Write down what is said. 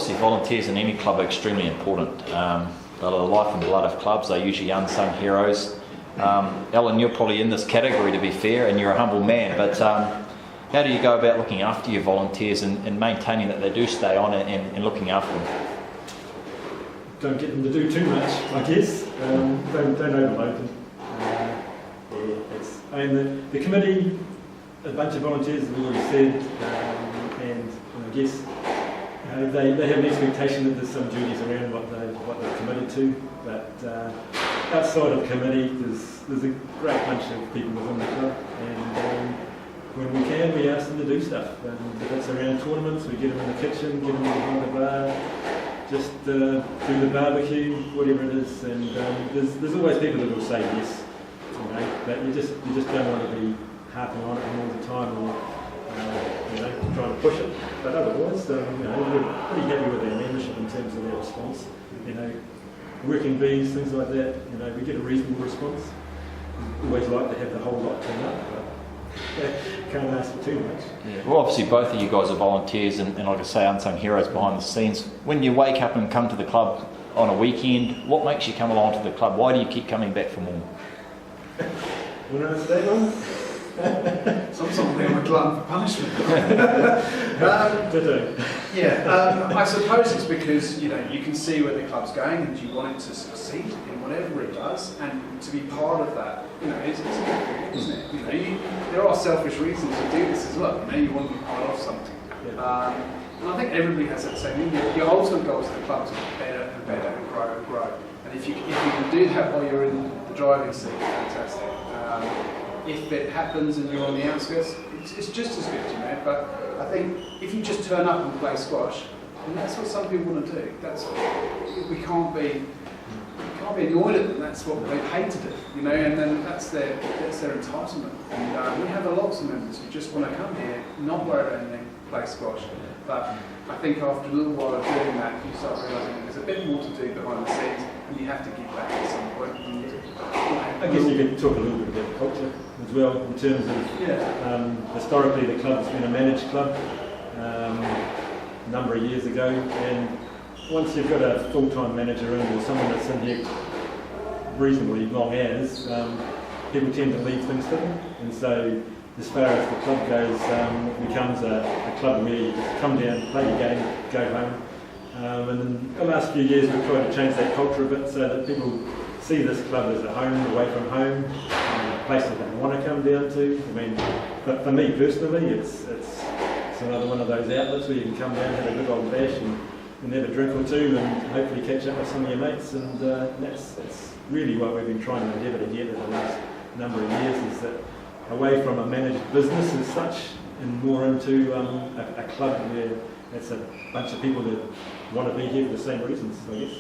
obviously volunteers in any club are extremely important. They're the life and blood of clubs. They're usually unsung heroes. Alan, you're probably in this category, to be fair, and you're a humble man, but how do you go about looking after your volunteers and maintaining that they do stay on and looking after them? Don't get them to do too much, I guess. Don't overload them. The committee, a bunch of volunteers, as we already said, and I guess they have an expectation that there's some duties around what they're committed to, but outside of the committee, there's a great bunch of people within the club, and when we can, we ask them to do stuff. If it's around tournaments, we get them in the kitchen, get them behind the bar, just do the barbecue, whatever it is, and there's always people that will say yes, but you just don't want to be harping on it all the time, or trying to push it. But otherwise, we're pretty happy with our membership in terms of their response. Working bees, things like that. We get a reasonable response. We always like to have the whole lot turn up, but can't ask for too much. Yeah. Well, obviously both of you guys are volunteers and like I say, unsung heroes behind the scenes. When you wake up and come to the club on a weekend, what makes you come along to the club? Why do you keep coming back for more? Want to answer that one? Something I'm a glutton for punishment. I suppose it's because you can see where the club's going and you want it to succeed in whatever it does, and to be part of that, it's a good thing, isn't it? There are selfish reasons to do this as well. You want to be part of something. And I think everybody has that same. Your ultimate goal is the club to get better and better and grow and grow. And if you can do that while you're in the driving seat, fantastic. If it happens and you're on the outskirts, it's just as good, But I think if you just turn up and play squash, and that's what some people want to do. We can't be annoyed at them. That's what they pay to do, And then that's their entitlement. And we have lots of members who just want to come here, not worry about anything, play squash. But I think after a little while of doing that, you start realising there's a bit more to do behind the scenes, and you have to give back at some point. I guess you could talk a little bit about culture as well, in terms of historically the club's been a managed club a number of years ago, and once you've got a full-time manager in, or someone that's in here reasonably long hours, people tend to leave things to them, and so as far as the club goes, it becomes a club where you just come down, play your game, go home. And in the last few years we've tried to change that culture a bit so that people see this club as a home, away from home, a place that they want to come down to. But for me personally, it's another one of those outlets where you can come down, have a good old bash and have a drink or two and hopefully catch up with some of your mates, and that's really what we've been trying to endeavour to get in the last number of years, is that away from a managed business as such and more into a club where it's a bunch of people that want to be here for the same reasons, I guess.